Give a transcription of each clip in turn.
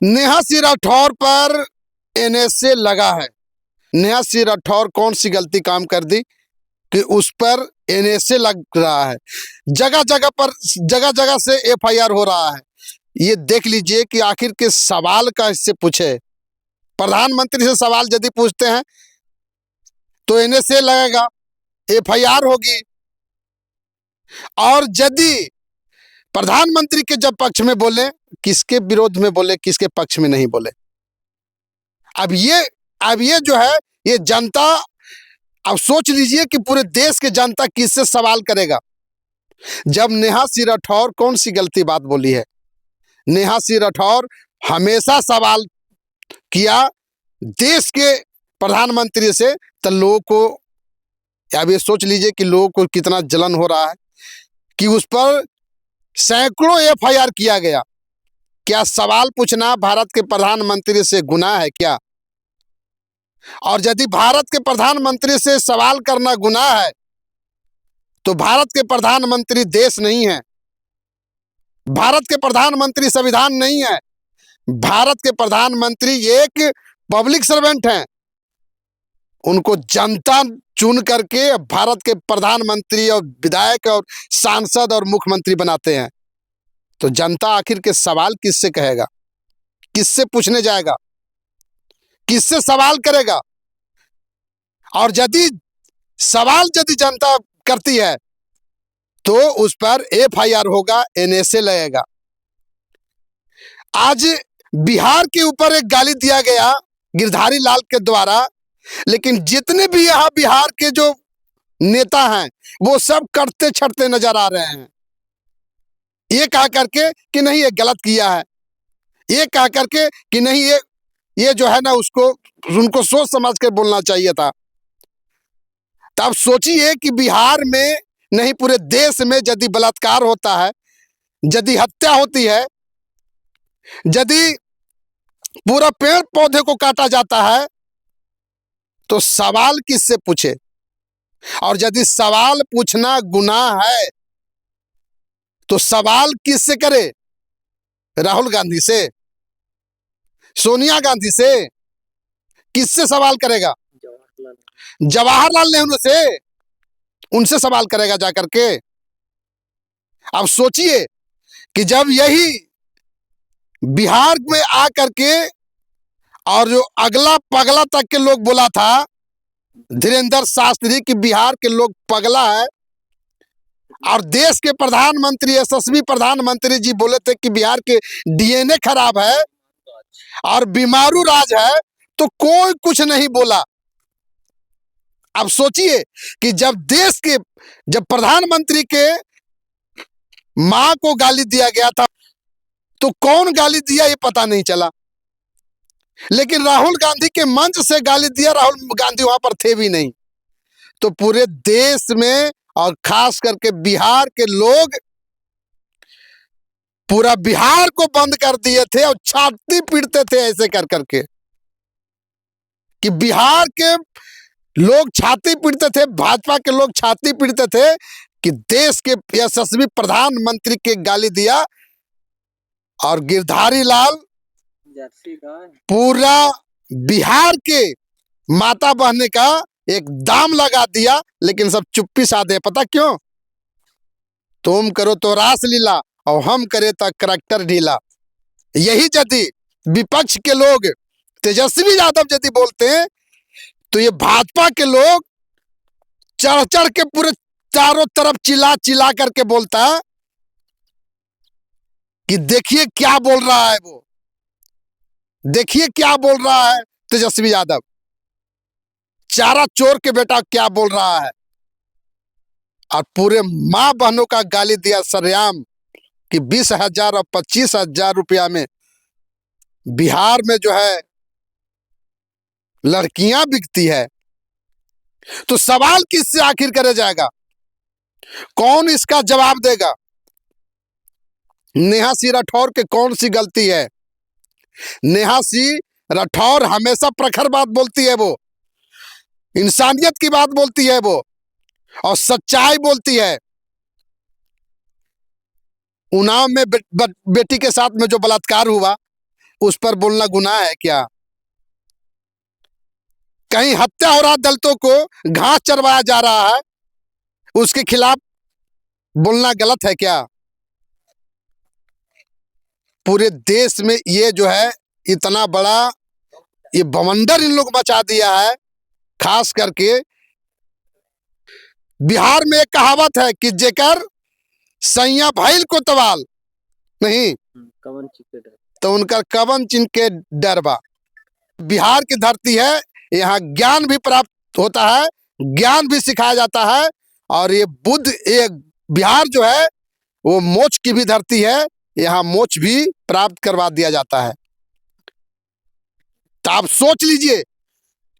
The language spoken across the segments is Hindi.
नेहा सिंह राठौर पर एनएसए लगा है। नेहा सिंह राठौर कौन सी गलती काम कर दी कि उस पर एनएसए लग रहा है। जगह जगह से एफआईआर हो रहा है। ये देख लीजिए कि आखिर के सवाल का इससे पूछे, प्रधानमंत्री से सवाल यदि पूछते हैं तो एनएसए लगेगा, एफआईआर होगी। और यदि प्रधानमंत्री के जब पक्ष में बोले, किसके विरोध में बोले, किसके पक्ष में नहीं बोले। अब ये जो है, ये जनता, अब सोच लीजिए कि पूरे देश के जनता किससे सवाल करेगा। जब नेहा सिंह राठौर कौन सी गलती बात बोली है। नेहा सिंह राठौर हमेशा सवाल किया देश के प्रधानमंत्री से, तो लोगों को अब ये सोच लीजिए कि लोगों को कितना जलन हो रहा है कि उस पर सैकड़ों एफआईआर किया गया। क्या सवाल पूछना भारत के प्रधानमंत्री से गुनाह है क्या? और यदि भारत के प्रधानमंत्री से सवाल करना गुनाह है तो भारत के प्रधानमंत्री देश नहीं है, भारत के प्रधानमंत्री संविधान नहीं है, भारत के प्रधानमंत्री एक पब्लिक सर्वेंट हैं। उनको जनता चुन करके भारत के प्रधानमंत्री और विधायक और सांसद और मुख्यमंत्री बनाते हैं। तो जनता आखिर के सवाल किससे कहेगा, किससे पूछने जाएगा, किससे सवाल करेगा? और यदि सवाल जनता करती है तो उस पर एफआईआर होगा, एनएसए लगेगा। आज बिहार के ऊपर एक गाली दिया गया गिरधारी लाल के द्वारा, लेकिन जितने भी यहाँ बिहार के जो नेता हैं वो सब करते छटते नजर आ रहे हैं। ये कहा करके कि नहीं ये गलत किया है, ये कहा करके कि नहीं ये जो है ना उनको सोच समझ के बोलना चाहिए था। तब सोचिए कि बिहार में नहीं पूरे देश में यदि बलात्कार होता है, यदि हत्या होती है, यदि पूरा पेड़ पौधे को काटा जाता है, तो सवाल किससे पूछे? और यदि सवाल पूछना गुनाह है तो सवाल किससे करे? राहुल गांधी से, सोनिया गांधी से? किससे सवाल करेगा? जवाहरलाल नेहरू से, उनसे सवाल करेगा जाकर के। अब सोचिए कि जब यही बिहार में आकर के और जो अगला पगला तक के लोग बोला था धीरेन्द्र शास्त्री कि बिहार के लोग पगला है, और देश के प्रधानमंत्री यशस्वी प्रधानमंत्री जी बोले थे कि बिहार के डीएनए खराब है और बीमारू राज है, तो कोई कुछ नहीं बोला। अब सोचिए कि जब प्रधानमंत्री के मां को गाली दिया गया था तो कौन गाली दिया ये पता नहीं चला, लेकिन राहुल गांधी के मंच से गाली दिया, राहुल गांधी वहां पर थे भी नहीं। तो पूरे देश में और खास करके बिहार के लोग पूरा बिहार को बंद कर दिए थे और छाती पीटते थे ऐसे कर करके कि बिहार के लोग छाती पीटते थे, भाजपा के लोग छाती पीटते थे कि देश के यशस्वी प्रधानमंत्री के गाली दिया। और गिरधारी लाल पूरा बिहार के माता बहने का एक दाम लगा दिया, लेकिन सब चुप्पी साधे। पता क्यों? तुम करो तो रास लीला और हम करे तो करैक्टर ढीला। यही यदि विपक्ष के लोग तेजस्वी यादव यदि बोलते हैं तो ये भाजपा के लोग चढ़ चढ़ के पूरे चारों तरफ चिल्ला चिल्ला करके बोलता है कि देखिए क्या बोल रहा है वो, देखिए क्या बोल रहा है तेजस्वी यादव, चारा चोर के बेटा क्या बोल रहा है। और पूरे मां बहनों का गाली दिया सरेआम कि 20,000 और 25,000 रुपया में बिहार में जो है लड़कियां बिकती है। तो सवाल किससे आखिर करे जाएगा? कौन इसका जवाब देगा? नेहा सिंह राठौर के कौन सी गलती है? नेहा सिंह राठौर हमेशा प्रखर बात बोलती है, वो इंसानियत की बात बोलती है, वो और सच्चाई बोलती है। उन्नाव में बेटी के साथ में जो बलात्कार हुआ उस पर बोलना गुनाह है क्या? कहीं हत्या हो रहा दलितों को घास चरवाया जा रहा है, उसके खिलाफ बोलना गलत है क्या? पूरे देश में ये जो है इतना बड़ा ये बवंडर इन लोग मचा दिया है। खास करके बिहार में एक कहावत है कि जेकर सैया भइल को तवाल नहीं कवन चिके डर। तो उनका कवन चिन्ह के डरबा। बिहार की धरती है, यहाँ ज्ञान भी प्राप्त होता है, ज्ञान भी सिखाया जाता है, और ये बुद्ध ये बिहार जो है वो मोक्ष की भी धरती है, यहाँ मोक्ष भी प्राप्त करवा दिया जाता है। तो आप सोच लीजिए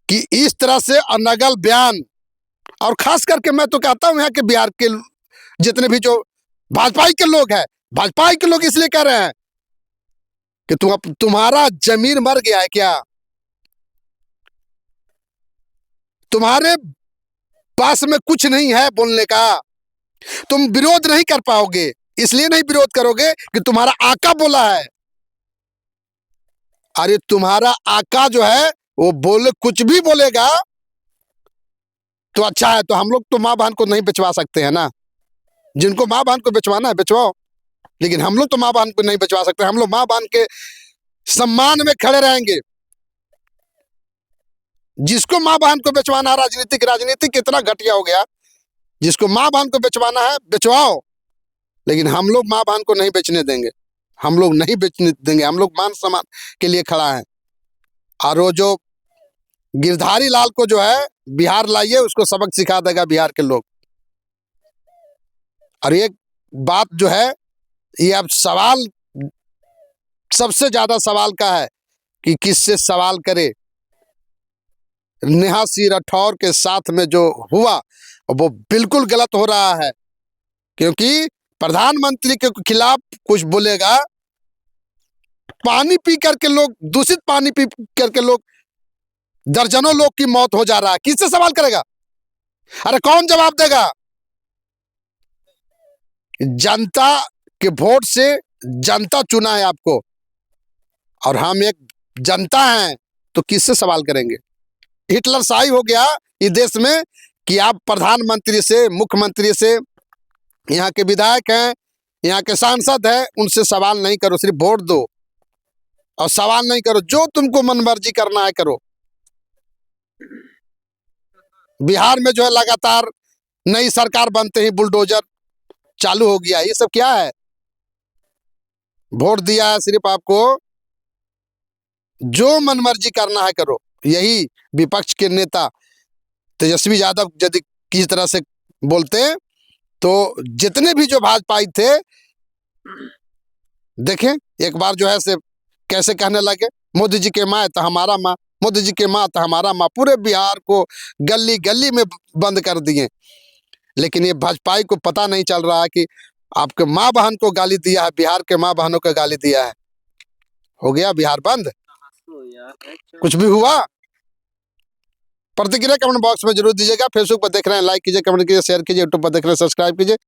कि इस तरह से अनगल बयान, और खास करके मैं तो कहता हूं यहाँ के बिहार के जितने भी जो भाजपा के लोग हैं, भाजपा के लोग इसलिए कह रहे हैं कि तुम्हारा जमीर मर गया है क्या? तुम्हारे पास में कुछ नहीं है बोलने का, तुम विरोध नहीं कर पाओगे। इसलिए नहीं विरोध करोगे कि तुम्हारा आका बोला है। अरे तुम्हारा आका जो है वो बोले, कुछ भी बोलेगा तो अच्छा है। तो हम लोग तो माँ बहन को नहीं बेचवा सकते हैं ना, जिनको माँ बहन को बेचवाना है बेचवाओ, लेकिन हम लोग तो माँ बहन को नहीं बेचवा सकते। हम लोग माँ बहन के सम्मान में खड़े रहेंगे। जिसको माँ बहन को बेचवाना है, राजनीति कितना घटिया हो गया। जिसको माँ बहन को बेचवाना है बेचवाओ, लेकिन हम लोग माँ बहन को नहीं बेचने देंगे। हम लोग नहीं बेचने देंगे। हम लोग मान सम्मान के लिए खड़ा है। और वो जो गिरधारी लाल को जो है बिहार लाइए, उसको सबक सिखा देगा बिहार के लोग। और एक बात जो है ये अब सवाल सबसे ज्यादा सवाल का है कि किससे सवाल करे। नेहा सिंह राठौर के साथ में जो हुआ वो बिल्कुल गलत हो रहा है, क्योंकि प्रधानमंत्री के खिलाफ कुछ बोलेगा, पानी पी करके लोग, दूषित पानी पी करके लोग, दर्जनों लोग की मौत हो जा रहा है। किससे सवाल करेगा? अरे कौन जवाब देगा? जनता के वोट से जनता चुना है आपको, और हम एक जनता हैं, तो किससे सवाल करेंगे? हिटलर शाही हो गया इस देश में कि आप प्रधानमंत्री से, मुख्यमंत्री से, यहाँ के विधायक हैं, यहाँ के सांसद हैं, उनसे सवाल नहीं करो, सिर्फ वोट दो और सवाल नहीं करो। जो तुमको मनमर्जी करना है करो। बिहार में जो है लगातार नई सरकार बनते ही बुलडोजर चालू हो गया। ये सब क्या है? वोट दिया है सिर्फ आपको, जो मनमर्जी करना है करो। यही विपक्ष के नेता तेजस्वी यादव यदि किसी तरह से बोलते तो जितने भी जो भाजपाई थे, देखें एक बार जो है से कैसे कहने लगे, मोदी जी के माँ तो हमारा माँ, मोदी जी के माँ तो हमारा माँ। पूरे बिहार को गली गली में बंद कर दिए। लेकिन ये भाजपाई को पता नहीं चल रहा है कि आपके माँ बहन को गाली दिया है, बिहार के माँ बहनों को गाली दिया है, हो गया बिहार बंद। कुछ भी हुआ? प्रतिक्रिया कमेंट बॉक्स में जरूर दीजिएगा। फेसबुक पर देख रहे हैं लाइक कीजिए, कमेंट कीजिए, शेयर कीजिए, यूट्यूब पर देख रहे हैं सब्सक्राइब कीजिए।